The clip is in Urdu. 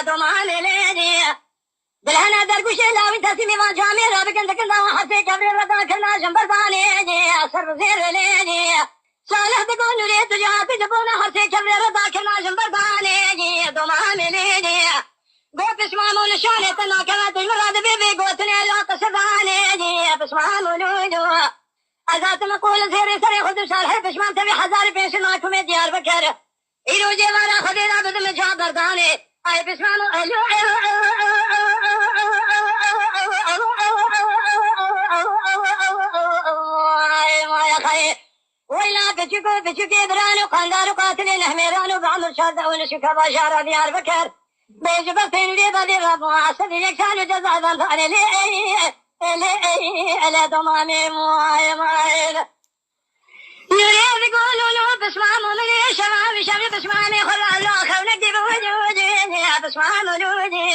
دومان ليني بالهنا درقش لاوي تسمي وجامي رابك انت كنا وحسي كبري رضا كنا جنبر بانيني أصر زير ليني صالح تقول نريد جاتي جبونا حسي كبري رضا كنا جنبر بانيني دومان ليني قوت اسمامون شاني تنا كانت المراد بيبي قوتني لا تصفانيني بسمامون أزات نقول سيري سري خذ شارحي بشمان تبي حزاري بيش ناكم ديار بكر إلو جيوانا خذينا بدم جابر داني أي بشمانو ألو ما يا خي ويلا بتشكو برانو قندارو قاتلين هميرانو بعمر شادة ونشكا باشارة ديار بكر بيجبتين لي بدي ربو عصدي يكسانو جزا ذنباني لي دمامي ماي يريد يقولوا بسمامو مني شبابي بسمامي خلا الله خونك دي بوجودي بسمامو نودي